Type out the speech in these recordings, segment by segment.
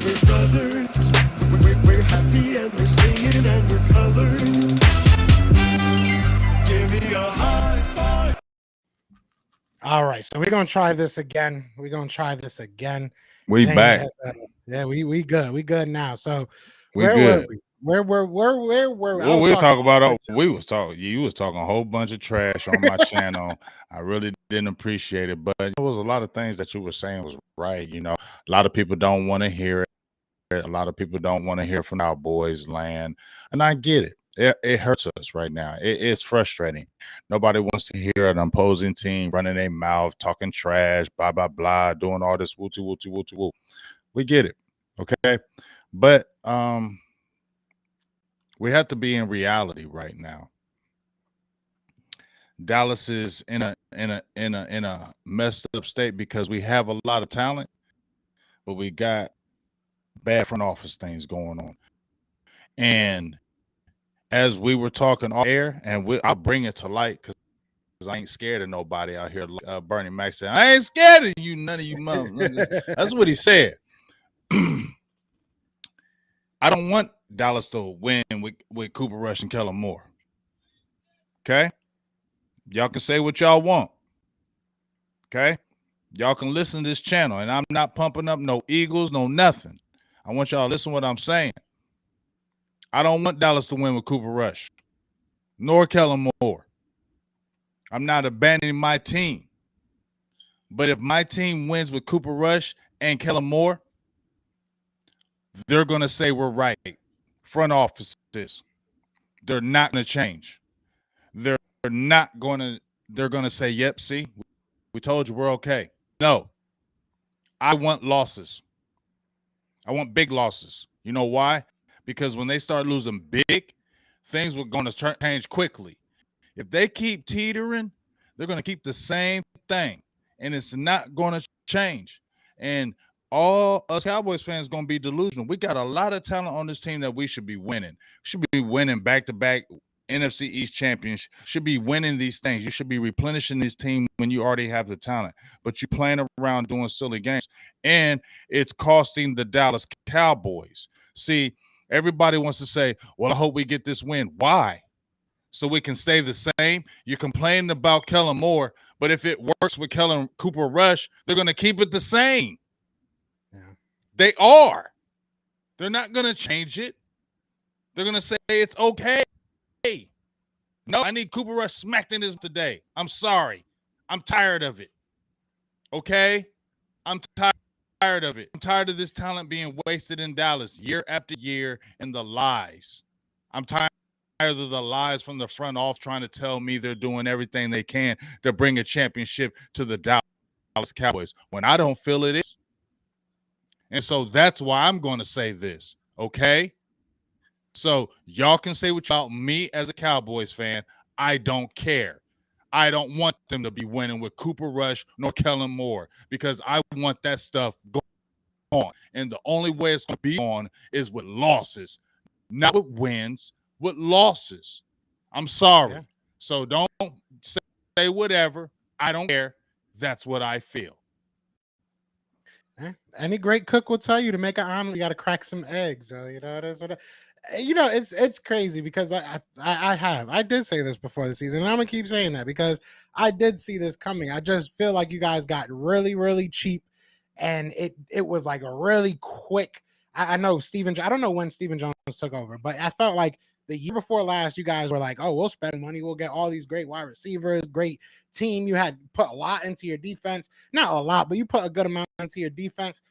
We're brothers. We're happy and we're singing and we're colored. Give me a high five. All right, so we're gonna try this again. We Jane back. has, yeah, we good. We good now. So We where were good. we? Where were I Well, was we was talking talking about. about We was talking. You was talking a whole bunch of trash on my channel. I really didn't appreciate it, but there was a lot of things that you were saying was right. A lot of people don't want to hear it. A lot of people don't want to hear from our boys' land, and I get it. It hurts us right now. It's frustrating. Nobody wants to hear an opposing team running their mouth, talking trash, blah blah blah, doing all this wooty wooty wooty woo. We get it, okay? But we have to be in reality right now. Dallas is in a messed up state because we have a lot of talent, but we got bad front office things going on. And as we were talking off air, and I'll bring it to light because I ain't scared of nobody out here. Bernie Mac said, "I ain't scared of you, none of you motherfuckers." That's what he said. I don't want Dallas to win with Cooper Rush and Kellen Moore. Okay? Y'all can say what y'all want. Okay? Y'all can listen to this channel, and I'm not pumping up no Eagles, no nothing. I want y'all to listen to what I'm saying. I don't want Dallas to win with Cooper Rush, nor Kellen Moore. I'm not abandoning my team. But if my team wins with Cooper Rush and Kellen Moore, they're going to say we're right. Front offices. They're not going to change. They're going to say, yep, see, we told you we're okay. No. I want losses. I want big losses. You know why? Because when they start losing big, things were going to change quickly. If they keep teetering, they're going to keep the same thing, and it's not going to change. And all us Cowboys fans going to be delusional. We got a lot of talent on this team that we should be winning. Should be winning back-to-back NFC East champions. Should be winning these things. You should be replenishing this team when you already have the talent. But you're playing around doing silly games, and it's costing the Dallas Cowboys. See, everybody wants to say, well, I hope we get this win. Why? So we can stay the same. You're complaining about Kellen Moore, but if it works with Cooper Rush, they're going to keep it the same. Yeah. They are. They're not going to change it. They're going to say it's okay. No, I need Cooper Rush smacked in his today. I'm sorry. I'm tired of it. Okay? I'm tired of it. I'm tired of this talent being wasted in Dallas year after year and the lies. I'm tired of the lies from the front off trying to tell me they're doing everything they can to bring a championship to the Dallas Cowboys when I don't feel it is. And so that's why I'm going to say this, okay? So y'all can say what y'all, me as a Cowboys fan, I don't care. I don't want them to be winning with Cooper Rush nor Kellen Moore because I want that stuff going on. And the only way it's going to be on is with losses, not with wins, with losses. I'm sorry. Yeah. So don't say whatever. I don't care. That's what I feel. Any great cook will tell you to make an omelet, you got to crack some eggs. So, that's what it's crazy because I did say this before the season, and I'm gonna keep saying that because I did see this coming. I just feel like you guys got really, really cheap, and it was like a really quick. I know I don't know when Stephen Jones took over, but I felt like the year before last, you guys were like, oh, we'll spend money. We'll get all these great wide receivers, great team. You had put a lot into your defense. Not a lot, but you put a good amount into your defense.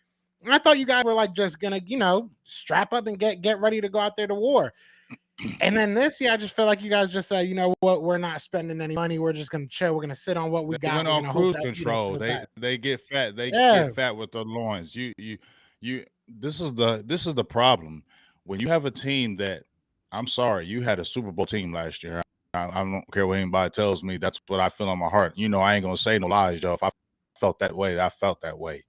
And I thought you guys were like just going to, strap up and get ready to go out there to war. And then this year, I just feel like you guys just said, you know what, we're not spending any money. We're just going to chill. We're going to sit on what we got. Went on cruise control. They get fat. They get fat with their loins. This is the problem. When you have a team that, I'm sorry, you had a Super Bowl team last year. I don't care what anybody tells me. That's what I feel in my heart. I ain't going to say no lies, Joe. If I felt that way, I felt that way.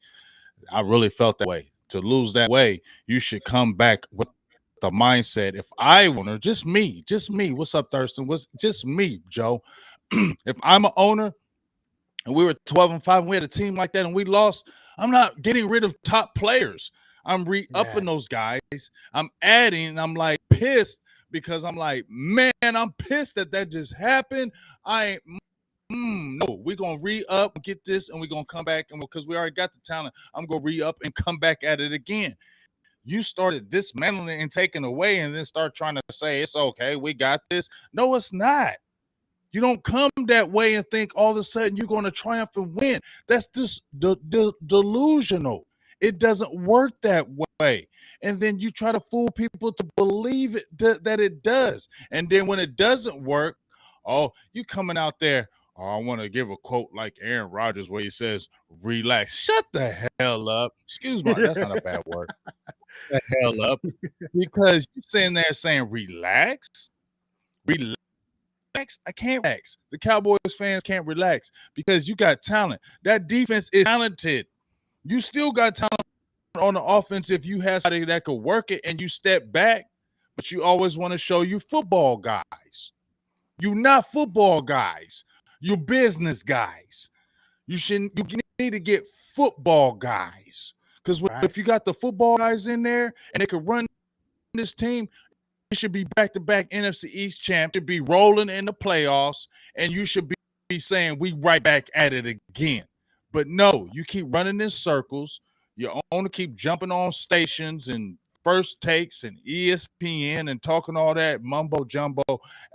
I really felt that way. To lose that way, you should come back with the mindset. If I owner, just me. What's up, Thurston? What's just me, Joe? If I'm an owner and we were 12-5 and we had a team like that and we lost, I'm not getting rid of top players. I'm Yeah. re-upping those guys. I'm adding, and I'm like pissed because I'm like, man, I'm pissed that just happened. I ain't. No, we're gonna re-up, get this, and we're gonna come back, and because we already got the talent, I'm gonna re-up and come back at it again. You started dismantling and taking away, and then start trying to say it's okay, we got this. No, it's not. You don't come that way and think all of a sudden you're going to triumph and win. That's just delusional. It doesn't work that way. And then you try to fool people to believe it that it does. And then when it doesn't work, oh, you coming out there. Oh, I want to give a quote like Aaron Rodgers where he says, relax. Shut the hell up. Excuse me. That's not a bad word. The hell up. Because you're sitting there saying, relax. Relax. I can't relax. The Cowboys fans can't relax because you got talent. That defense is talented. You still got talent on the offense if you have somebody that could work it and you step back, but you always want to show you football guys. You're not football guys. You're business guys. You need to get football guys. Because if you got the football guys in there and they could run this team, it should be back-to-back NFC East champ, should be rolling in the playoffs, and you should be saying we right back at it again. But no, you keep running in circles. You only keep jumping on stations and first takes and ESPN and talking all that mumbo jumbo.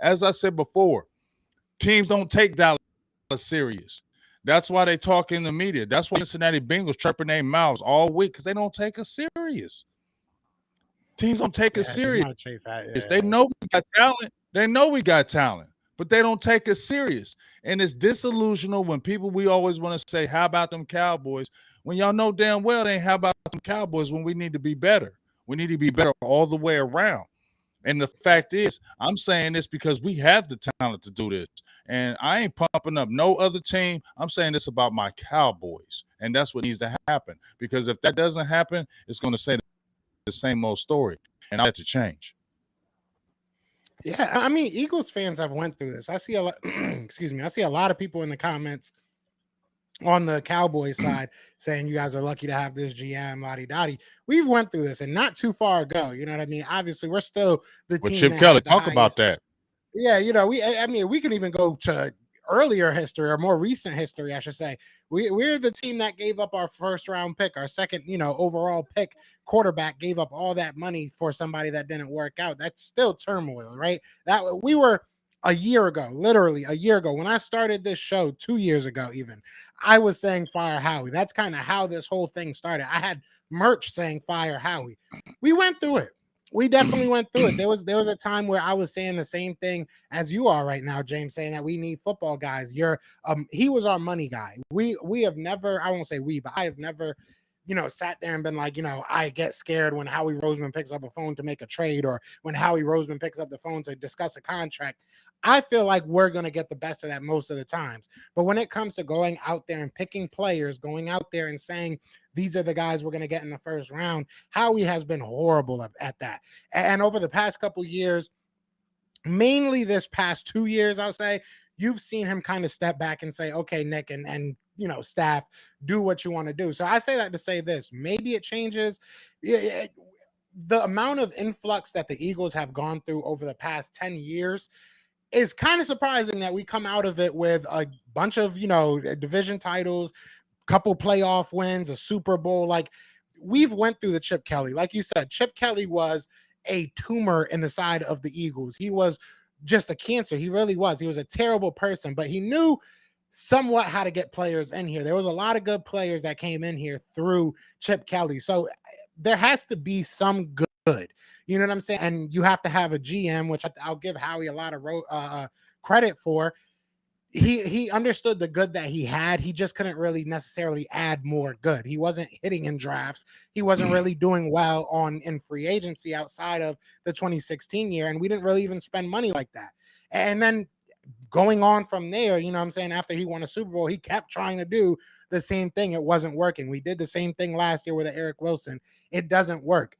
As I said before, teams don't take Dallas serious. That's why they talk in the media. That's why Cincinnati Bengals chirping their mouths all week because they don't take us serious. Teams don't take us serious. They know we got talent. They know we got talent, but they don't take us serious. And it's disillusional when people we always want to say, how about them Cowboys? When y'all know damn well they ain't how about them Cowboys when we need to be better. We need to be better all the way around. And the fact is, I'm saying this because we have the talent to do this. And I ain't pumping up no other team. I'm saying this about my Cowboys. And that's what needs to happen. Because if that doesn't happen, it's going to say the same old story. And I have to change. Yeah, I mean, Eagles fans have went through this. I see a lot, excuse me, I see a lot of people in the comments on the Cowboys side saying you guys are lucky to have this GM, lottie-dottie. We've went through this and not too far ago. You know what I mean? Obviously, we're still the team. Chip Kelly, talk about that. Yeah, you know, we can even go to earlier history or more recent history, I should say. We're the team that gave up our first round pick, our second, overall pick quarterback, gave up all that money for somebody that didn't work out. That's still turmoil, right? That we were a year ago, literally a year ago, when I started this show 2 years ago, even I was saying fire Howie. That's kind of how this whole thing started. I had merch saying fire Howie. We went through it. We definitely went through it. There was a time where I was saying the same thing as you are right now, James, saying that we need football guys. He was our money guy. We have never, I won't say we, but I have never, sat there and been like, I get scared when Howie Roseman picks up a phone to make a trade or when Howie Roseman picks up the phone to discuss a contract. I feel like we're going to get the best of that most of the times. But when it comes to going out there and picking players, going out there and saying, these are the guys we're going to get in the first round, Howie has been horrible at that. And over the past couple years, mainly this past 2 years, I'll say, you've seen him kind of step back and say, okay, Nick and staff, do what you want to do. So I say that to say this, maybe it changes. The amount of influx that the Eagles have gone through over the past 10 years is kind of surprising that we come out of it with a bunch of, division titles, couple playoff wins, a Super Bowl. Like, we've went through the Chip Kelly. Like you said, Chip Kelly was a tumor in the side of the Eagles. He was just a cancer. He really was. He was a terrible person, but he knew somewhat how to get players in here. There was a lot of good players that came in here through Chip Kelly. So there has to be some good. You know what I'm saying? And you have to have a GM, which I'll give Howie a lot of credit for. He understood the good that he had. He just couldn't really necessarily add more good. He wasn't hitting in drafts. He wasn't really doing well in free agency outside of the 2016 year. And we didn't really even spend money like that. And then going on from there, after he won a Super Bowl, he kept trying to do the same thing. It wasn't working. We did the same thing last year with Eric Wilson. It doesn't work.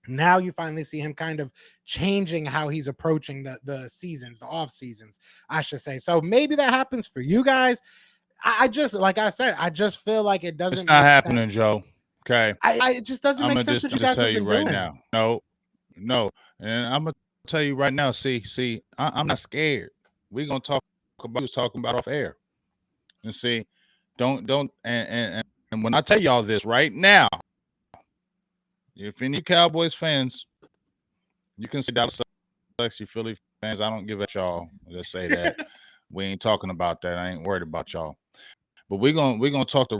Now you finally see him kind of changing how he's approaching the seasons, the off seasons, I should say. So maybe that happens for you guys. I just, like I said, I just feel like it doesn't. It's not happening, Joe. Okay. It just doesn't I'm make gonna sense what you just guys tell have you been right doing. now. No. And I'm gonna tell you right now. See, I'm not scared. We're gonna talk about what we was talking about off air. And see, don't and when I tell y'all this right now, if any Cowboys fans, you can say Dallas sucks, you Philly fans, I don't give a y'all. Just say that. We ain't talking about that. I ain't worried about y'all. But we're gonna talk the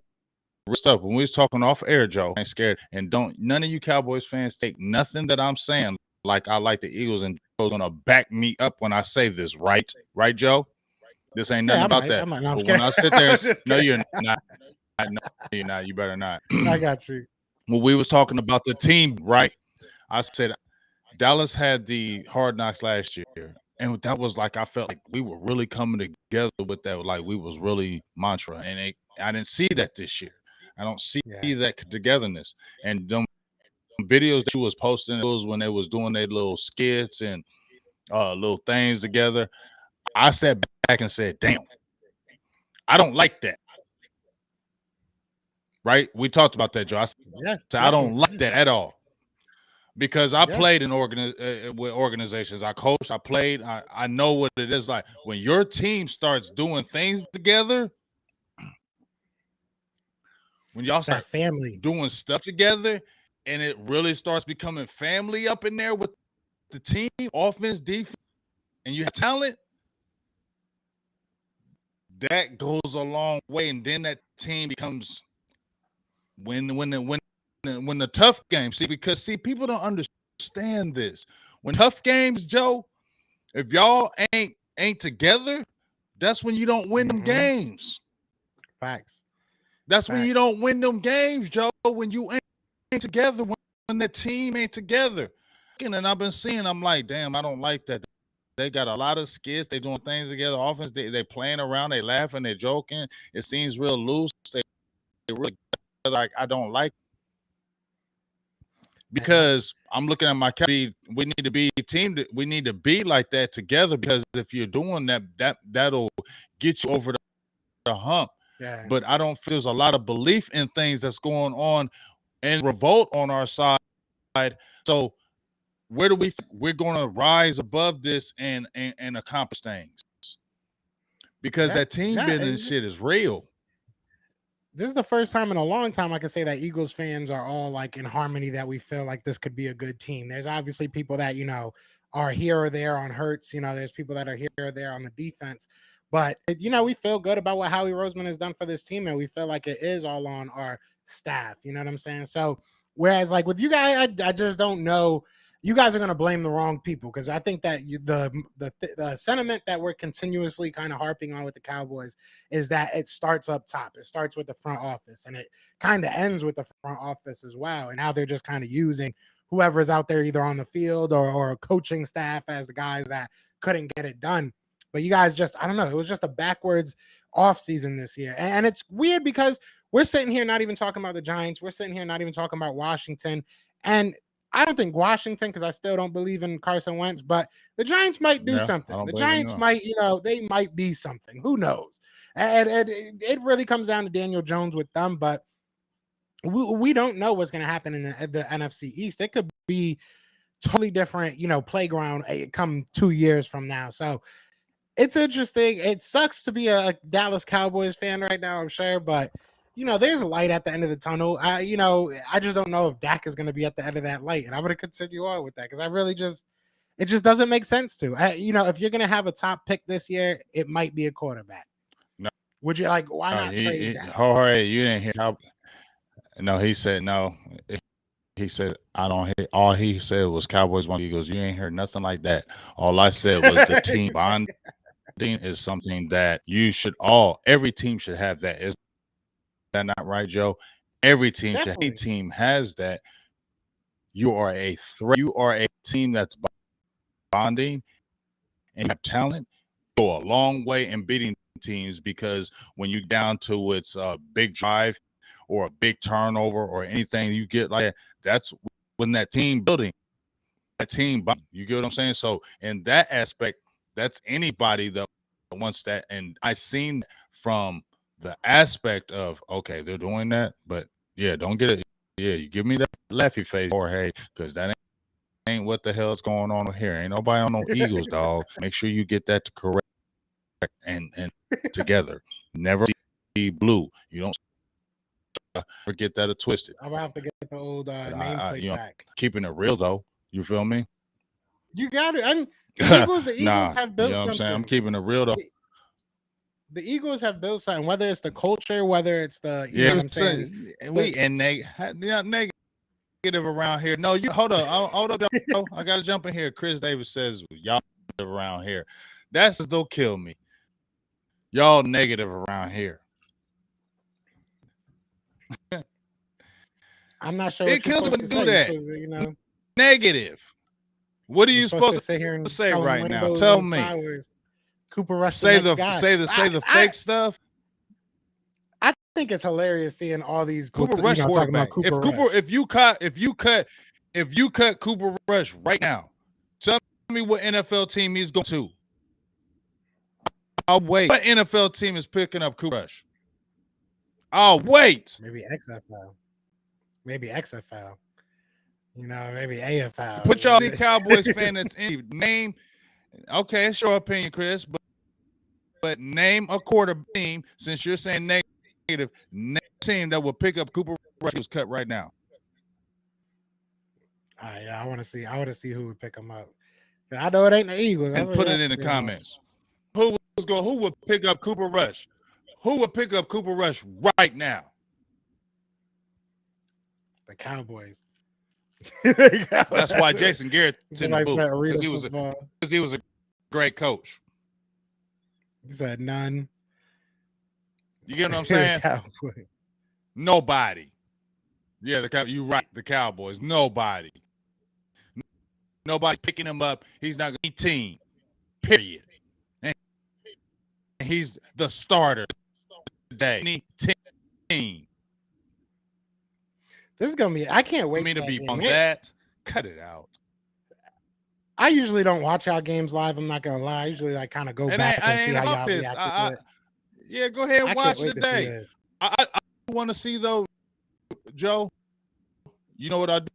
real stuff. When we was talking off air, Joe, I ain't scared. And don't none of you Cowboys fans take nothing that I'm saying like I like the Eagles, and Joe's gonna back me up when I say this, right? Right, Joe? This ain't nothing Yeah, about that. I might. No, I'm But just when kidding. I sit there I'm and just no, kidding. you're not. No, you're not. You better not. I got you. When we was talking about the team, right? I said Dallas had the Hard Knocks last year, and that was like I felt like we were really coming together with that. Like we was really mantra, and I didn't see that this year. I don't see Yeah. that togetherness. And them videos that you was posting, it was when they was doing their little skits and little things together. I sat back and said, "Damn, I don't like that." Right? We talked about that, Joe. I said, Yeah, I don't definitely. like that at all. Because I Yeah. played in with organizations. I coached. I played. I know what it is like when your team starts doing things together. When y'all It's that start family. doing stuff together, and it really starts becoming family up in there with the team, offense, defense, and you have talent, that goes a long way. And then that team becomes when the tough games. See, because people don't understand this. When tough games, Joe, if y'all ain't together, that's when you don't win them Mm-hmm. games. Facts. That's when Facts. you don't win them games, Joe. When you ain't together, when the team ain't together. And I've been seeing, I'm like, damn, I don't like that. They got a lot of skits. They doing things together. Offense, they playing around. They laughing. They joking. It seems real loose. They really like. I don't like because I'm looking at my we need to be a team. We need to be like that together because if you're doing that, that'll get you over the hump. Yeah. But I don't feel there's a lot of belief in things that's going on and revolt on our side. So where do we're going to rise above this and accomplish things because Yeah. that team Yeah. building shit is real. This is the first time in a long time I can say that Eagles fans are all like in harmony, that we feel like this could be a good team. There's obviously people that, are here or there on Hurts. There's people that are here or there on the defense. But, we feel good about what Howie Roseman has done for this team. And we feel like it is all on our staff. You know what I'm saying? So, whereas like with you guys, I just don't know. You guys are going to blame the wrong people because I think that the sentiment that we're continuously kind of harping on with the Cowboys is that it starts up top. It starts with the front office and it kind of ends with the front office as well. And now they're just kind of using whoever is out there either on the field or coaching staff as the guys that couldn't get it done. But you guys just, I don't know, it was just a backwards off season this year. And it's weird because we're sitting here not even talking about the Giants. We're sitting here not even talking about Washington. And I don't think Washington, because I still don't believe in Carson Wentz, but the Giants might do Yeah, I something. don't The believe in Giants them. might, they might be something. Who knows? And it really comes down to Daniel Jones with them, but we don't know what's going to happen in the NFC East. It could be totally different, playground come 2 years from now. So it's interesting. It sucks to be a Dallas Cowboys fan right now, I'm sure, but there's light at the end of the tunnel. I just don't know if Dak is going to be at the end of that light, and I'm going to continue on with that because I really it just doesn't make sense to. If you're going to have a top pick this year, it might be a quarterback. No, Would you why not trade that? Jorge, you didn't hear how. No, he said no. He said I don't hear. All he said was Cowboys won. Eagles. You ain't heard nothing like that. All I said was the team bonding is something that every team should have that. Is that not right, Joe? Every team should. Any Definitely. team has that. You are a threat. You are a team that's bonding and you have talent. Go a long way in beating teams because when you down to its big drive or a big turnover or anything you get like that, that's when that team building, that team, you get what I'm saying? So in that aspect, that's anybody that wants that. And I seen from the aspect of, okay, they're doing that, but yeah, don't get it. Yeah, you give me that lefty face, Jorge, because that ain't what the hell's going on here. Ain't nobody on no Eagles, dog. Make sure you get that to correct and together. Never see blue. You don't forget that or twisted. I'm gonna have to get the old nameplate back. Keeping it real though. You feel me? You got it. And the Eagles have built you know what something. I'm saying? I'm keeping it real though. The Eagles have built something, whether it's the culture, whether it's the you know what I'm saying. Negative around here. No, you hold up. I gotta jump in here. Chris Davis says y'all around here. That's still kill me. Y'all negative around here. I'm not sure it kills me to do that. You know, negative. What are you supposed to sit here and say right now? Tell me. Flowers, Cooper Rush. Say the fake stuff. I think it's hilarious seeing all these Cooper Rush talking about Cooper Rush. If you cut Cooper Rush right now, tell me what NFL team he's going to. I'll wait. What NFL team is picking up Cooper Rush? I'll wait. Maybe XFL. Maybe XFL. You know, maybe AFL. Put y'all the Cowboys fan that's in name. Okay, it's your opinion, Chris, but name a quarter team since you're saying negative. Name a team that will pick up Cooper Rush who's cut right now. Yeah, I want to see. I want to see who would pick him up. I know it ain't the Eagles. And put it in the comments. Who would pick up Cooper Rush? Who would pick up Cooper Rush right now? The Cowboys. That's why Jason Garrett's in the booth because he was a great coach. He said none. You get what I'm saying? Nobody. Yeah, you're right. The Cowboys. Nobody picking him up. He's not 18. Period. And he's the starter today. Team. This is gonna be. I can't wait for me to be on that. Cut it out. I usually don't watch our games live. I'm not gonna lie. I usually kind of go back and see how y'all react to it. Yeah, go ahead and watch today. I want to see though, Joe. You know what I want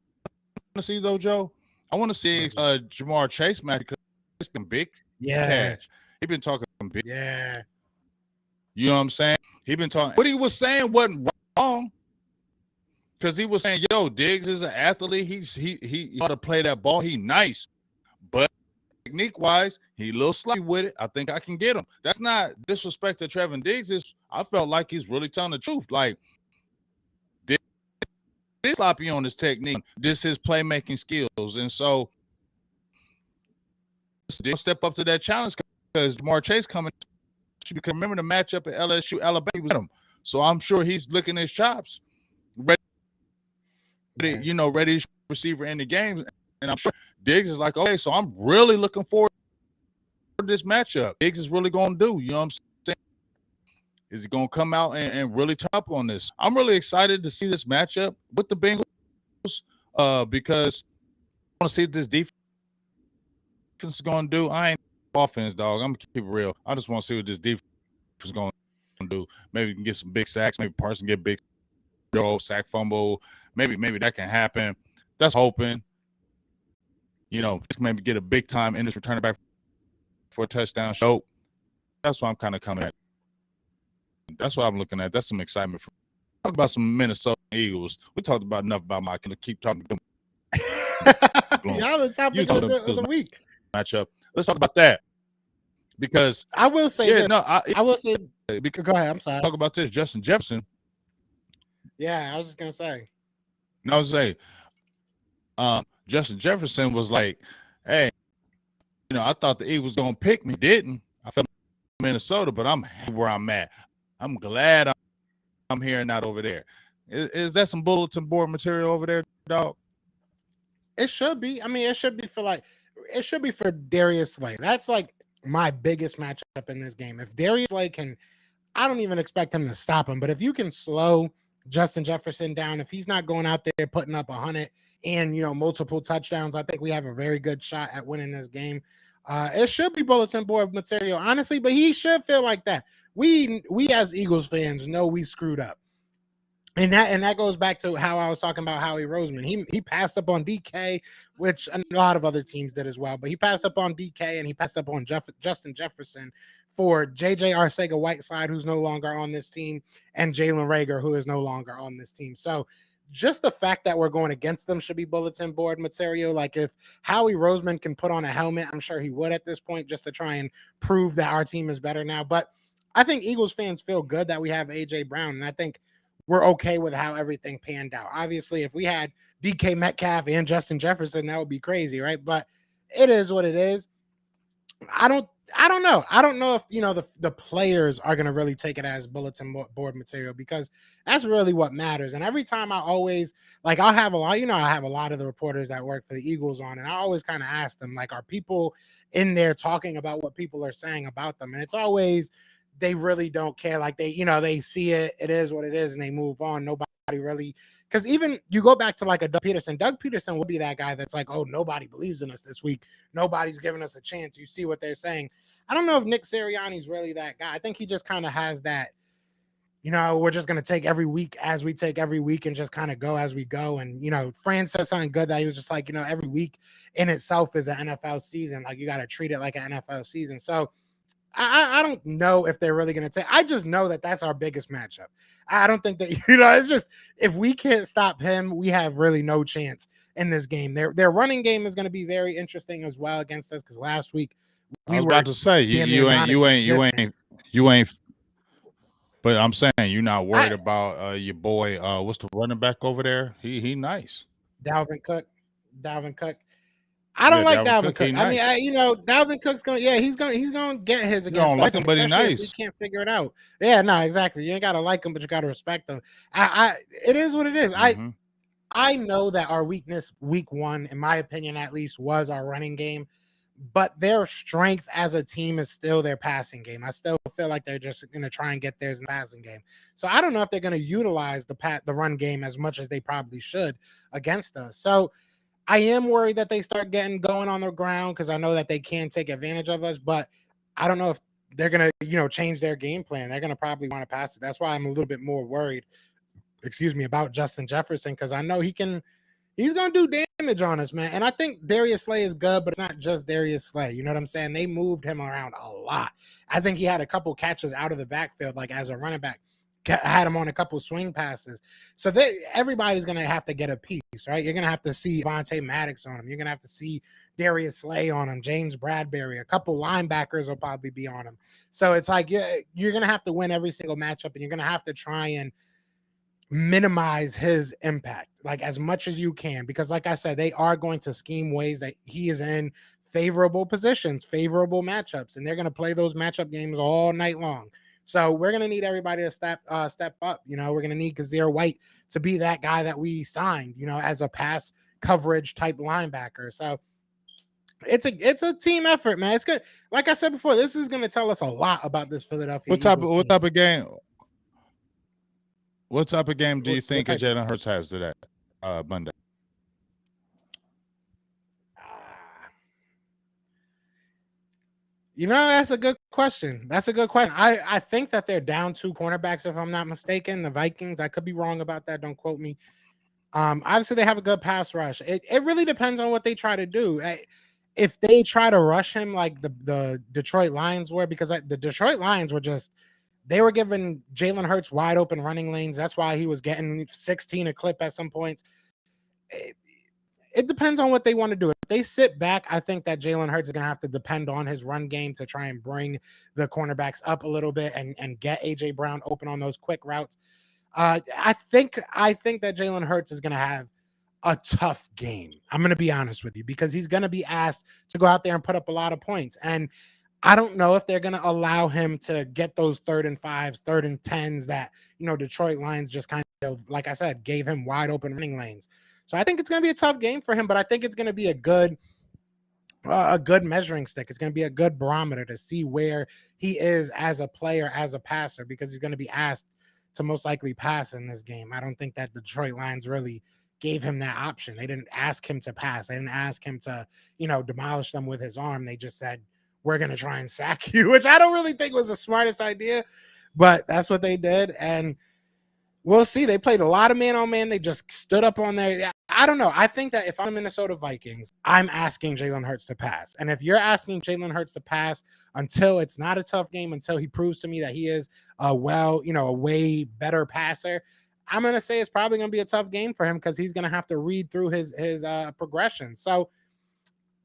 to see though, Joe? I want to see Jamar Chase match because it's been big cash. He been talking big. Yeah. You know what I'm saying? He been talking. What he was saying wasn't wrong. Because he was saying, yo, Diggs is an athlete. He ought to play that ball. He nice. But technique-wise, he a little sloppy with it. I think I can get him. That's not disrespect to Trevin Diggs. I felt like he's really telling the truth. Like, Diggs is sloppy on his technique. This his playmaking skills. And so, Diggs step up to that challenge because Jamar Chase coming. You can remember the matchup at LSU, Alabama with him. So I'm sure he's licking his chops. Ready receiver in the game. And I'm sure Diggs is like, okay, so I'm really looking forward to this matchup. Diggs is really going to do, you know what I'm saying? Is he going to come out and really top on this? I'm really excited to see this matchup with the Bengals because I want to see what this defense is going to do. I ain't offense, dog. I'm going to keep it real. I just want to see what this defense is going to do. Maybe we can get some big sacks. Maybe Parsons get big sack fumble. Maybe that can happen. That's hoping. Just maybe get a big time in this returning back for a touchdown show. That's what I'm kind of coming at. That's what I'm looking at. That's some excitement. Talk about some Minnesota Eagles. We talked about enough about my. Keep talking. Y'all the topic of the week matchup. Let's talk about that because I will say this. No, I will say. Go ahead. I'm sorry. Talk about this. Justin Jefferson. Yeah, I was just gonna say. No, I was saying, Justin Jefferson was like, "Hey, I thought the Eagles gonna pick me, didn't? I felt Minnesota, but I'm where I'm at. I'm glad I'm here and not over there. Is that some bulletin board material over there, dog? It should be. I mean, it should be for Darius Slay. That's like my biggest matchup in this game. If Darius Slay can, I don't even expect him to stop him, but if you can slow Justin Jefferson down, if he's not going out there putting up 100 and multiple touchdowns, I think we have a very good shot at winning this game. It should be bulletin board material, honestly, but he should feel like that. We as Eagles fans know we screwed up. And that goes back to how I was talking about Howie Roseman. He passed up on DK, which a lot of other teams did as well. But he passed up on DK and he passed up on Justin Jefferson for JJ Arcega-Whiteside, who's no longer on this team, and Jalen Reagor, who is no longer on this team. So just the fact that we're going against them should be bulletin board material. Like if Howie Roseman can put on a helmet, I'm sure he would at this point, just to try and prove that our team is better now. But I think Eagles fans feel good that we have AJ Brown, and I think we're okay with how everything panned out. Obviously, if we had DK Metcalf and Justin Jefferson, that would be crazy, right? But it is what it is. I don't know. I don't know if the players are going to really take it as bulletin board material, because that's really what matters. And every time I always I'll have a lot, I have a lot of the reporters that work for the Eagles on, and I always kind of ask them, like, are people in there talking about what people are saying about them? And it's always, they really don't care. Like they see it, it is what it is, and they move on. Nobody really, because even you go back to like a Doug Peterson will be that guy that's like, oh, nobody believes in us this week. Nobody's giving us a chance. You see what they're saying. I don't know if Nick Sirianni's really that guy. I think he just kind of has that, we're just going to take every week as we take every week and just kind of go as we go. And, Fran said something good that he was just like, every week in itself is an NFL season. Like, you got to treat it like an NFL season. So I don't know if they're really going to take. I just know that that's our biggest matchup. I don't think that, it's just, if we can't stop him, we have really no chance in this game. Their running game is going to be very interesting as well against us, because last week I was about to say you ain't. But I'm saying you're not worried about your boy. What's the running back over there? He nice. Dalvin Cook. I don't like Dalvin Cook. I mean, Dalvin Cook's going. Yeah, he's going to get his against. You don't like him, but he's nice. We can't figure it out. Yeah, no, exactly. You ain't gotta like him, but you gotta respect him. It is what it is. Mm-hmm. I know that our weakness, week one, in my opinion, at least, was our running game. But their strength as a team is still their passing game. I still feel like they're just going to try and get theirs in the passing game. So I don't know if they're going to utilize the run game as much as they probably should against us. So I am worried that they start getting going on the ground, because I know that they can take advantage of us, but I don't know if they're going to, change their game plan. They're going to probably want to pass it. That's why I'm a little bit more worried, about Justin Jefferson, because I know he's going to do damage on us, man. And I think Darius Slay is good, but it's not just Darius Slay. You know what I'm saying? They moved him around a lot. I think he had a couple catches out of the backfield, like as a running back. Had him on a couple swing passes. So everybody's going to have to get a piece, right? You're going to have to see Vontae Maddox on him. You're going to have to see Darius Slay on him, James Bradbury. A couple linebackers will probably be on him. So it's like you're going to have to win every single matchup, and you're going to have to try and minimize his impact like as much as you can, because like I said, they are going to scheme ways that he is in favorable positions, favorable matchups, and they're going to play those matchup games all night long. So we're going to need everybody to step up. We're going to need Kazir White to be that guy that we signed, as a pass coverage type linebacker. So it's a team effort, man. It's good. Like I said before, this is going to tell us a lot about this Philadelphia What type of game? What type of game do you think Jalen Hurts has today, Monday? That's a good question. I think that they're down 2 cornerbacks, if I'm not mistaken. The Vikings. I could be wrong about that. Don't quote me. Obviously, they have a good pass rush. It really depends on what they try to do. If they try to rush him like the Detroit Lions were, because the Detroit Lions were they were giving Jalen Hurts wide open running lanes. That's why he was getting 16 a clip at some points. It depends on what they want to do. If they sit back, I think that Jalen Hurts is going to have to depend on his run game to try and bring the cornerbacks up a little bit and get AJ Brown open on those quick routes. I think that Jalen Hurts is going to have a tough game. I'm going to be honest with you, because he's going to be asked to go out there and put up a lot of points. And I don't know if they're going to allow him to get those 3rd and 5s, 3rd and 10s that, Detroit Lions just kind of, like I said, gave him wide open running lanes. So I think it's going to be a tough game for him, but I think it's going to be a good measuring stick. It's going to be a good barometer to see where he is as a player, as a passer, because he's going to be asked to most likely pass in this game. I don't think that the Detroit Lions really gave him that option. They didn't ask him to pass. They didn't ask him to, demolish them with his arm. They just said, we're going to try and sack you, which I don't really think was the smartest idea, but that's what they did. And We'll see. They played a lot of man on man. They just stood up on there. I don't know. I think that if I'm the Minnesota Vikings, I'm asking Jalen Hurts to pass. And if you're asking Jalen Hurts to pass until it's not a tough game, until he proves to me that he is a way better passer, I'm gonna say it's probably gonna be a tough game for him because he's gonna have to read through his progression. So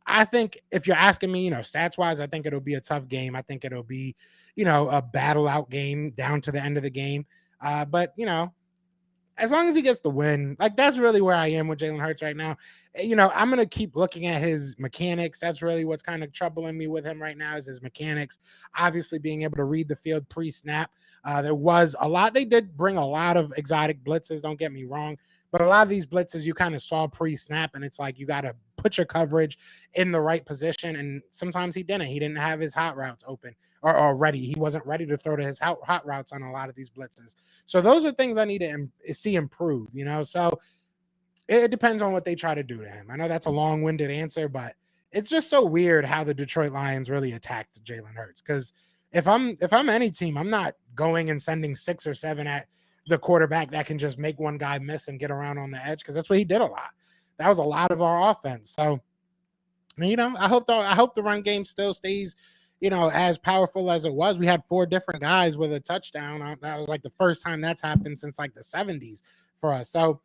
I think if you're asking me, stats wise, I think it'll be a tough game. I think it'll be, a battle out game down to the end of the game. But as long as he gets the win, like that's really where I am with Jalen Hurts right now. I'm gonna keep looking at his mechanics. That's really what's kind of troubling me with him right now is his mechanics. Obviously, being able to read the field pre-snap. There was a lot. They did bring a lot of exotic blitzes. Don't get me wrong, but a lot of these blitzes you kind of saw pre-snap, and it's like you got to put your coverage in the right position. And sometimes he didn't. He didn't have his hot routes open or ready. He wasn't ready to throw to his hot routes on a lot of these blitzes. So those are things I need to see improve, So it depends on what they try to do to him. I know that's a long-winded answer, but it's just so weird how the Detroit Lions really attacked Jalen Hurts. Because if I'm any team, I'm not going and sending 6 or 7 at the quarterback that can just make one guy miss and get around on the edge, because that's what he did a lot. That was a lot of our offense. So, I hope the run game still stays, as powerful as it was. We had 4 different guys with a touchdown. That was like the first time that's happened since like the 70s for us. So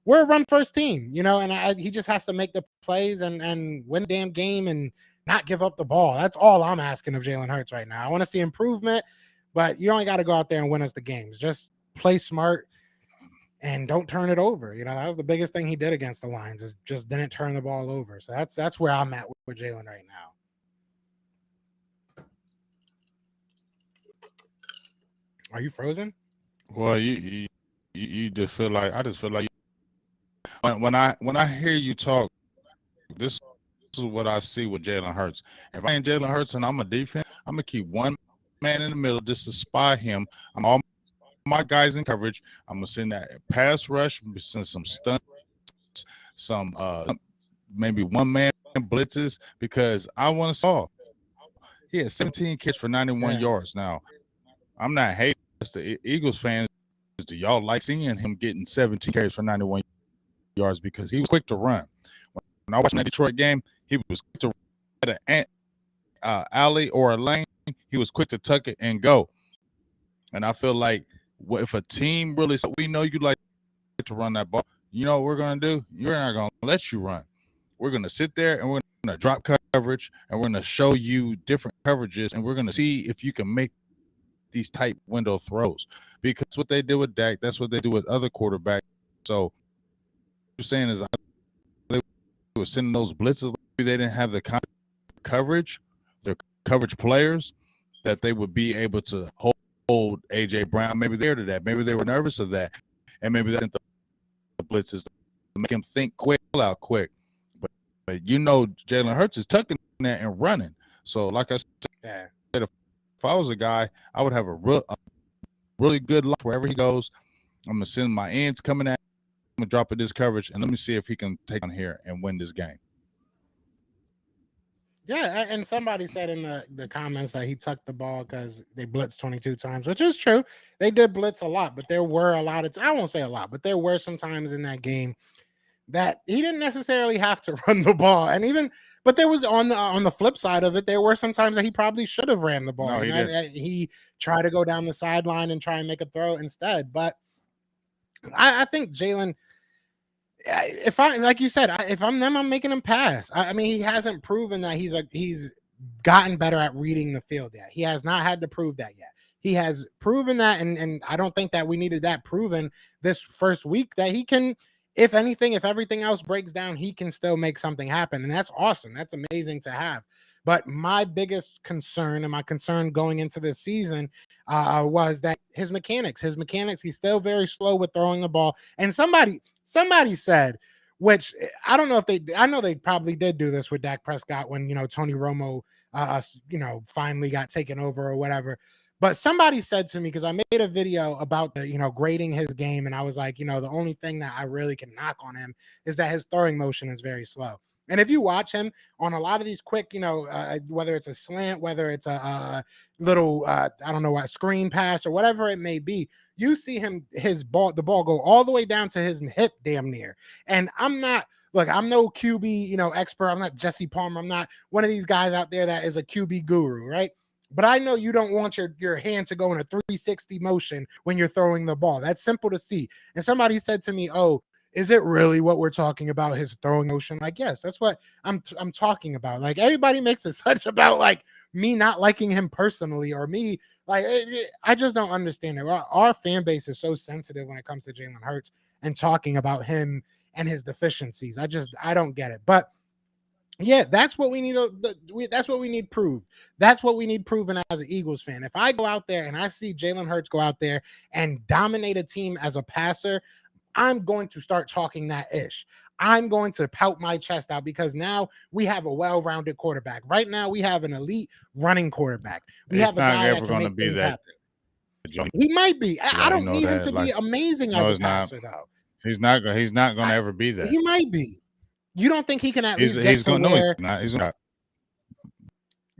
we're a run first team, and he just has to make the plays and win the damn game and not give up the ball. That's all I'm asking of Jalen Hurts right now. I want to see improvement, but you only got to go out there and win us the games. Just play smart and don't turn it over. That was the biggest thing he did against the Lions, is just didn't turn the ball over. So that's where I'm at with Jalen right now. Are you frozen? Well, you just feel like I just feel like when I hear you talk, this is what I see with Jalen Hurts. If I ain't Jalen Hurts and I'm a defense, I'm gonna keep one man in the middle just to spy him. I'm all my guys in coverage. I'm gonna send that pass rush, send some stunts, some maybe one man blitzes, because I want to saw. He had 17 catches for 91 yards. Now, I'm not hating the Eagles fans. Do y'all like seeing him getting 17 carries for 91 yards? Because he was quick to run. When I watched that Detroit game, he was quick to run at an alley or a lane. He was quick to tuck it and go. And I feel like if a team really, we know you like to run that ball, you know what we're going to do? You're not going to let you run. We're going to sit there and we're going to drop coverage and we're going to show you different coverages and we're going to see if you can make these tight window throws. Because what they do with Dak, that's what they do with other quarterbacks. So what you're saying is they were sending those blitzes. Maybe they didn't have the kind of coverage, their coverage players, that they would be able to hold A.J. Brown. Maybe they're to that. Maybe they were nervous of that. And maybe that's the blitzes to make him think quick, out quick. But Jalen Hurts is tucking that and running. So like I said, if I was a guy, I would have a really good look wherever he goes. I'm going to send my ends coming at him. I'm going to drop it this coverage, and let me see if he can take on here and win this game. Yeah, and somebody said in the comments that he tucked the ball because they blitzed 22 times, which is true. They did blitz a lot, but there were a lot of I won't say a lot, but there were some times in that game that he didn't necessarily have to run the ball. But there was on the flip side of it, there were some times that he probably should have ran the ball. No, he tried to go down the sideline and try and make a throw instead. But I think Jalen, if I'm them, I'm making him pass. I mean, he hasn't proven that he's gotten better at reading the field yet. He has not had to prove that yet. He has proven that, and I don't think that we needed that proven this first week, that he can, if anything, if everything else breaks down, he can still make something happen. And that's awesome. That's amazing to have. But my biggest concern, and my concern going into this season, was that his mechanics, he's still very slow with throwing the ball. And somebody said, which I don't know if I know they probably did do this with Dak Prescott when, Tony Romo, finally got taken over or whatever. But somebody said to me, because I made a video about grading his game, and I was like, the only thing that I really can knock on him is that his throwing motion is very slow. And if you watch him on a lot of these quick, whether it's a slant, whether it's a little, I don't know what, screen pass or whatever it may be, you see the ball go all the way down to his hip damn near. And I'm no QB, expert. I'm not Jesse Palmer. I'm not one of these guys out there that is a QB guru, right? But I know you don't want your hand to go in a 360 motion when you're throwing the ball. That's simple to see. And somebody said to me, "Oh, is it really what we're talking about, his throwing motion?" Like, yes, that's what I'm talking about. Like, everybody makes it such about like me not liking him personally, or me like I just don't understand it. Our fan base is so sensitive when it comes to Jalen Hurts and talking about him and his deficiencies. I don't get it. But yeah, that's what we need. That's what we need proved. That's what we need proven as an Eagles fan. If I go out there and I see Jalen Hurts go out there and dominate a team as a passer, I'm going to start talking that ish. I'm going to pout my chest out because now we have a well-rounded quarterback. Right now, we have an elite running quarterback. We have a guy that can make things happen. He might be. I don't need him to be amazing as a passer, though. He's not going to ever be that. He might be. You don't think he can at least get to where? No, he's not.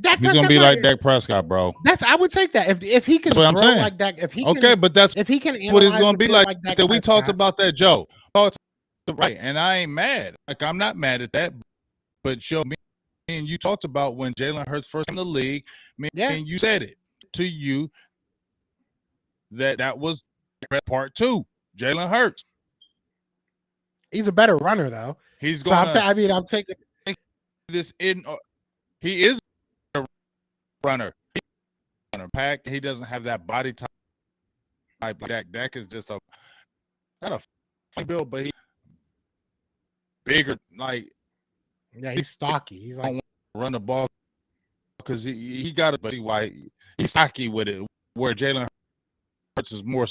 He's gonna be like Dak Prescott, bro. I would take that if he can throw like Dak. If he can, but that's if he can. What he's gonna be like. Dak we talked about that, Joe. Right, and I ain't mad. Like, I'm not mad at that. But Joe, me and you talked about when Jalen Hurts first in the league. And you said it to you that was part two. Jalen Hurts. He's a better runner, though. He's going. I'm taking this in. He is a runner. Pack. He doesn't have that body type. Dak is just not a funny build, but he bigger. Like, he's stocky. He's like run the ball because he got it, but why he's stocky with it. Where Jalen Hurts is more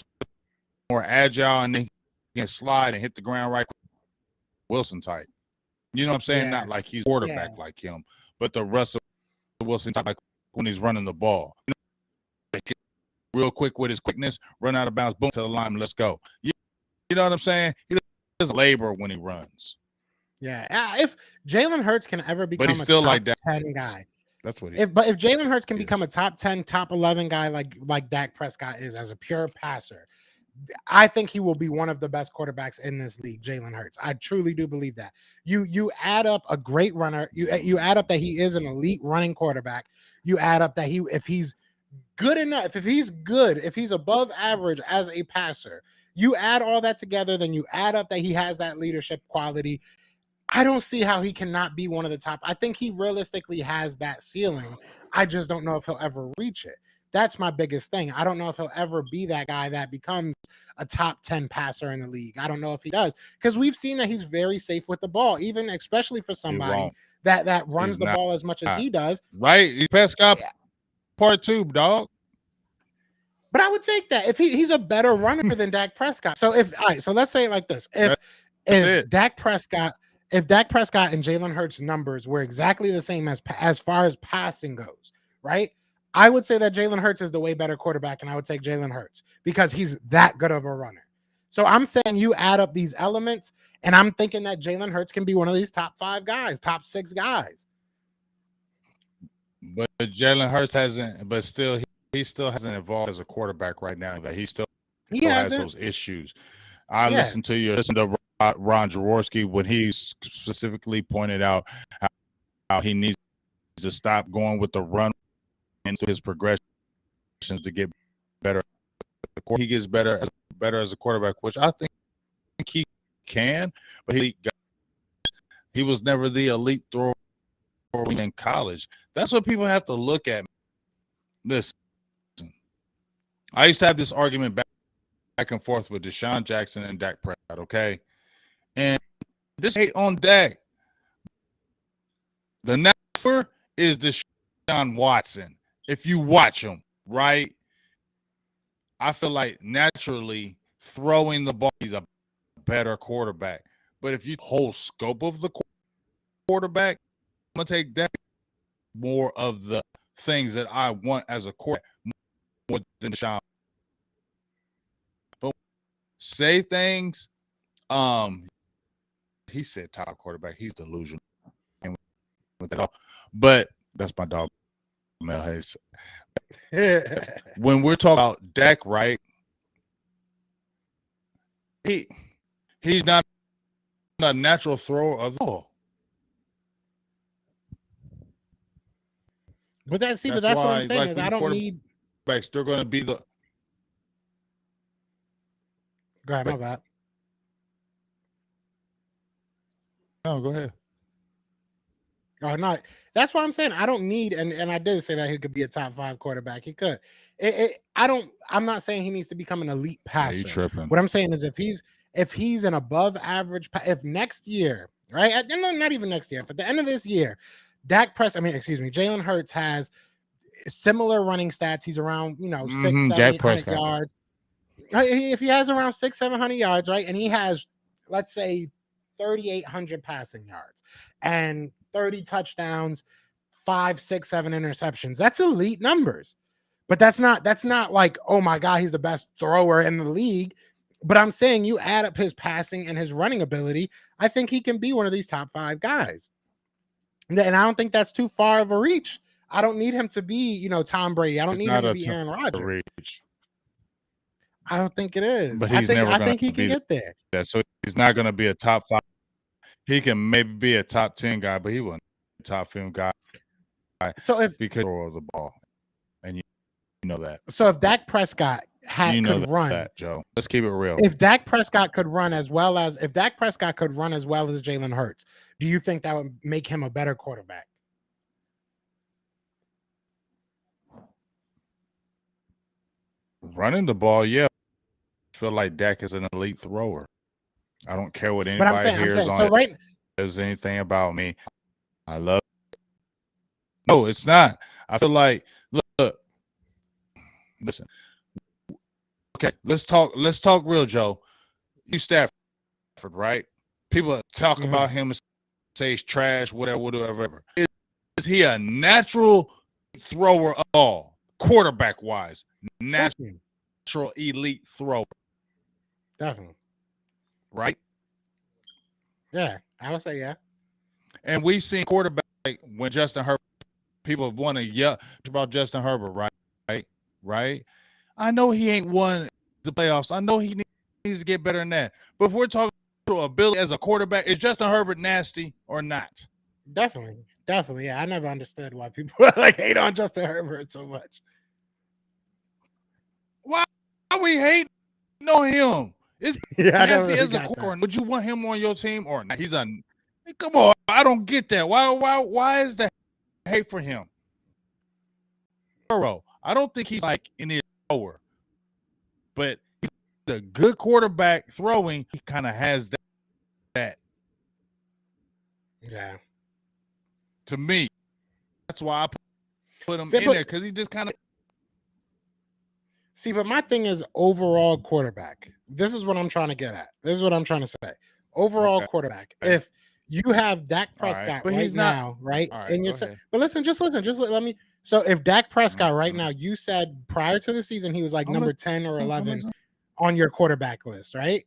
agile and he can slide and hit the ground right. Wilson type. You know what I'm saying? Not like he's quarterback like him, but the Russell Wilson type, like when he's running the ball. Real quick with his quickness, run out of bounds, boom, to the line, let's go. You know what I'm saying? He doesn't labor when he runs. Yeah. If Jalen Hurts can ever become a still top like that 10 guy. That's what If Jalen Hurts can become a top 10, top 11 guy like Dak Prescott is as a pure passer, I think he will be one of the best quarterbacks in this league, Jalen Hurts. I truly do believe that. You add up a great runner, you add up that he is an elite running quarterback. You add up that if he's good enough, if he's above average as a passer, you add all that together, then you add up that he has that leadership quality. I don't see how he cannot be one of the top. I think he realistically has that ceiling. I just don't know if he'll ever reach it. That's my biggest thing. I don't know if he'll ever be that guy that becomes a top 10 passer in the league. I don't know if he does, because we've seen that he's very safe with the ball, even especially for somebody that runs the ball as much as he does. Right. He's Prescott part two, dog. But I would take that if he's a better runner than Dak Prescott. So so let's say it like this. If Dak Prescott and Jalen Hurts' numbers were exactly the same as far as passing goes, right? I would say that Jalen Hurts is the way better quarterback, and I would take Jalen Hurts because he's that good of a runner. So I'm saying you add up these elements, and I'm thinking that Jalen Hurts can be one of these top 5 guys, top 6 guys. But Jalen Hurts hasn't, but still, he still hasn't evolved as a quarterback right now. That he still has those issues. Listen to Ron Jaworski when he specifically pointed out how he needs to stop going with the run into his progressions to get better. He gets better as a quarterback, which I think he can, but he was never the elite thrower in college. That's what people have to look at. Listen, I used to have this argument back and forth with Deshaun Jackson and Dak Prescott, okay? And this hate on Dak. The number is Deshaun Watson. If you watch him, right, I feel like naturally throwing the ball, he's a better quarterback. But if you whole scope of the quarterback, I'm going to take that more of the things that I want as a quarterback more than Deshaun. But say things, he said top quarterback. He's delusional. with that all. But that's my dog, Mel Hayes. When we're talking about Dak, right? He's not a natural thrower of the ball. But that's what why, I'm saying is I don't need. They're going to be the. Go ahead, my bad. No, go ahead. Oh no, that's why I'm saying I don't need, and I did say that he could be a top 5 quarterback. He could. I'm not saying he needs to become an elite passer. You tripping. What I'm saying is if he's an above average, if next year, right? No, not even next year. If at the end of this year, Jalen Hurts has similar running stats. He's around 600-700 yards. If he has around 600-700 yards, right, and he has, let's say, 3,800 passing yards and 30 touchdowns, 5, 6, 7 interceptions. That's elite numbers. But that's not like, oh my God, he's the best thrower in the league. But I'm saying you add up his passing and his running ability, I think he can be one of these top 5 guys. And I don't think that's too far of a reach. I don't need him to be, Tom Brady. I don't need him to be Aaron Rodgers. I don't think it is. But I think he can get there. Yeah, so he's not going to be a top 5. He can maybe be a top 10 guy, but he wasn't a top 5 guy. So because of the ball, and you know that. So if Dak Prescott could run, Joe, let's keep it real. If Dak Prescott could run as well as Jalen Hurts, do you think that would make him a better quarterback? Running the ball, yeah. I feel like Dak is an elite thrower. I don't care what anybody hears on it. Says anything about me. I love it. No, it's not. I feel like look. Listen. Okay, let's talk real, Joe. You Stafford, right? People talk about him and say he's trash, whatever. Is he a natural thrower at all, quarterback wise? Natural elite thrower. Definitely. Right? Yeah, I would say yeah. And we've seen quarterback when Justin Herbert, people want to yell about Justin Herbert, right? I know he ain't won the playoffs. I know he needs to get better than that. But if we're talking about ability as a quarterback, is Justin Herbert nasty or not? Definitely. Yeah, I never understood why people hate on Justin Herbert so much. Why we hate on him? Is nasty as a quarterback? Would you want him on your team or not? Come on, I don't get that. Why is that hate for him? I don't think he's like in his thrower, but he's a good quarterback throwing. He kind of has that. Yeah. To me, that's why I put him in there because he just kind of. See, but my thing is overall quarterback. This is what I'm trying to get at. This is what I'm trying to say. Overall quarterback. Okay. If you have Dak Prescott right now, right? And you're but listen, just let me. So if Dak Prescott right now, you said prior to the season he was like number 10 or 11 on your quarterback list, right?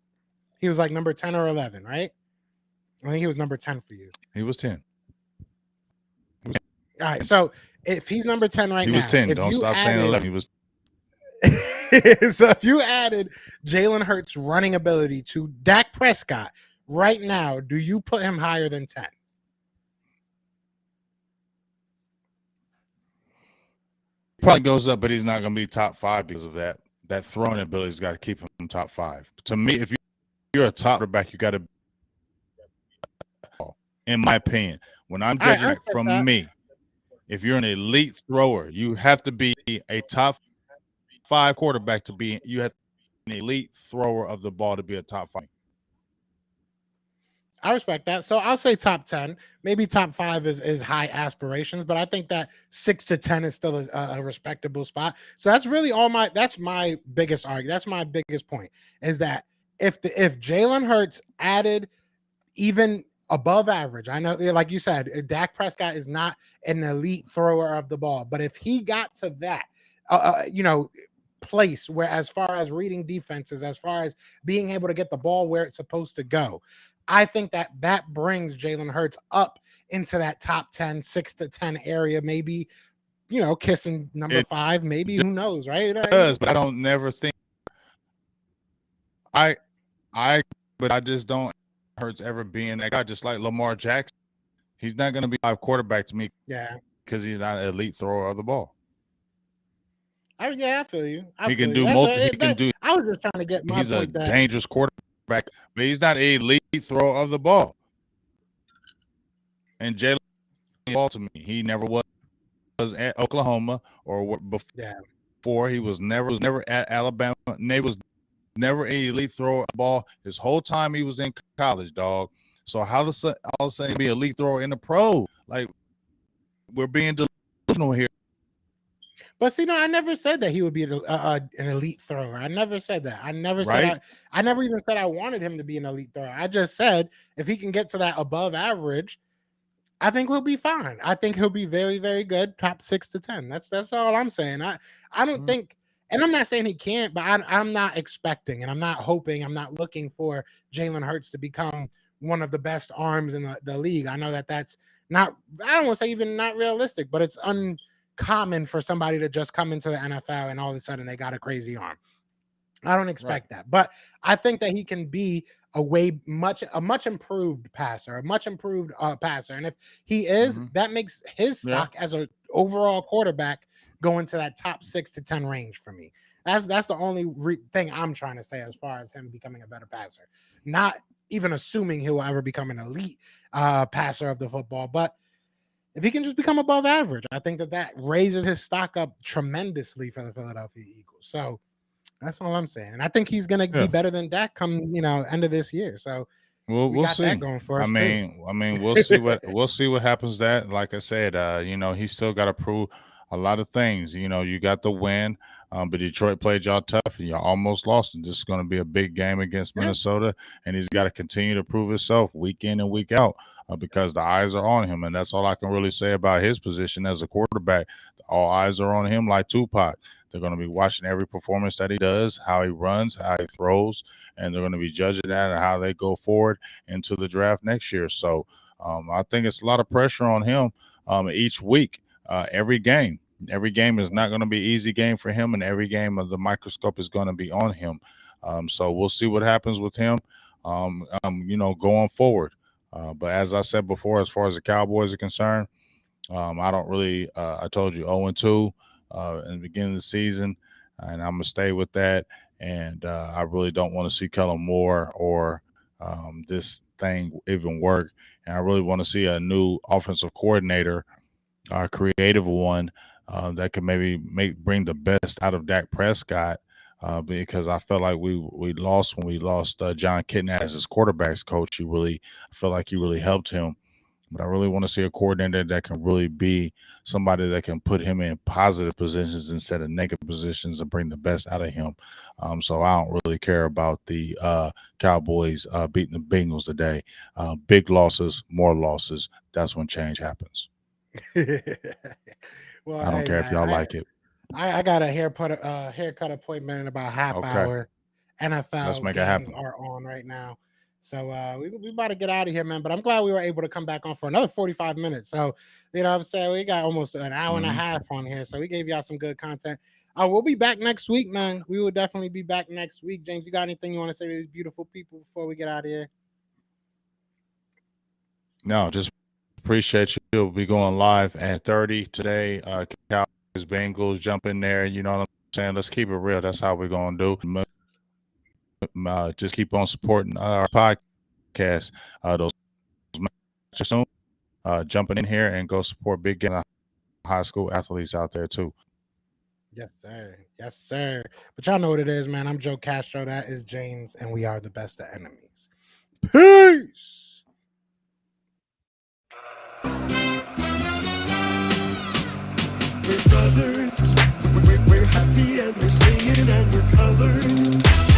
He was like number 10 or 11, right? I think he was number 10 for you. He was 10. All right. So if he's number 10 right now, he was 10. Don't stop saying 11. He was. So if you added Jalen Hurts' running ability to Dak Prescott right now, do you put him higher than 10? Probably goes up, but he's not going to be top 5 because of that. That throwing ability's got to keep him top 5. To me, if you're a top quarterback, you got to. In my opinion, when I'm judging it from me, if you're an elite thrower, you have to be a top 5 quarterback to be. You have to be an elite thrower of the ball to be a top 5. I respect that. So I'll say top 10. Maybe top 5 is high aspirations, but I think that 6 to 10 is still a respectable spot. So that's really that's my biggest argument. That's my biggest point is that if Jalen Hurts added even above average, I know, like you said, Dak Prescott is not an elite thrower of the ball, but if he got to that, place where as far as reading defenses, as far as being able to get the ball where it's supposed to go, I think that brings Jalen Hurts up into that top 10, 6 to 10 area, maybe, kissing number It 5, maybe, who knows, right? does, but I don't never think I but I just don't Hurts ever being that guy, just like Lamar Jackson. He's not going to be a quarterback to me Yeah. because he's not an elite thrower of the ball. I feel you. He can do multiple. He can do. I was just trying to get my He's a point that dangerous quarterback, but he's not an elite thrower of the ball. And Jalen ball to me, he never was at Oklahoma or before. He was never at Alabama. He was never an elite thrower of the ball his whole time he was in college, dog. So how all of a sudden be an elite thrower in the pro? Like, we're being delusional here. But see, no, I never said that he would be an elite thrower. I never said that. I never said I never even said I wanted him to be an elite thrower. I just said if he can get to that above average, I think he'll be fine. I think he'll be very, very good, top 6 to 10. That's all I'm saying. I don't think, and I'm not saying he can't, but I'm not expecting, and I'm not hoping, I'm not looking for Jalen Hurts to become one of the best arms in the league. I know that's not, I don't want to say even not realistic, but it's uncommon for somebody to just come into the NFL and all of a sudden they got a crazy arm. I don't expect that, but I think that he can be a much improved passer, and if he is, that makes his stock as an overall quarterback go into that top 6 to 10 range for me. That's the only thing I'm trying to say as far as him becoming a better passer. Not even assuming he will ever become an elite passer of the football, but if he can just become above average, I think that raises his stock up tremendously for the Philadelphia Eagles. So that's all I'm saying. And I think he's going to be better than Dak come, end of this year. So we'll see. That going for us. I mean, we'll see what happens. That, like I said, he still got to prove a lot of things. You got the win, but Detroit played y'all tough and y'all almost lost. And this is going to be a big game against Minnesota, and he's got to continue to prove himself week in and week out because the eyes are on him. And that's all I can really say about his position as a quarterback. All eyes are on him like Tupac. They're going to be watching every performance that he does, how he runs, how he throws, and they're going to be judging that and how they go forward into the draft next year. So I think it's a lot of pressure on him each week, every game. Every game is not going to be an easy game for him, and every game of the microscope is going to be on him. So we'll see what happens with him, going forward. But as I said before, as far as the Cowboys are concerned, I don't really I told you 0-2 in the beginning of the season, and I'm going to stay with that. And I really don't want to see Kellen Moore or this thing even work. And I really want to see a new offensive coordinator, creative one, that can maybe bring the best out of Dak Prescott, because I felt like we lost when we lost John Kitna as his quarterbacks coach. I felt like he really helped him. But I really want to see a coordinator that can really be somebody that can put him in positive positions instead of negative positions and bring the best out of him. So I don't really care about the Cowboys beating the Bengals today. Big losses, more losses. That's when change happens. Well, I don't care if y'all like it. I got a haircut appointment in about half hour. NFL Let's make it happen. Are on right now. So we about to get out of here, man. But I'm glad we were able to come back on for another 45 minutes. So, what I'm saying? We got almost an hour and a half on here. So we gave y'all some good content. We'll be back next week, man. We will definitely be back next week. James, you got anything you want to say to these beautiful people before we get out of here? No, just appreciate you. We'll be going live at 30 today. Cowboys, Bengals, jump in there. You know what I'm saying? Let's keep it real. That's how we're going to do. Just keep on supporting our podcast. Those matches soon. Jumping in here and go support big game high school athletes out there too. Yes, sir. Yes, sir. But y'all know what it is, man. I'm Joe Castro. That is James, and we are the best of enemies. Peace. We're brothers. We're happy and we're singing and we're colored.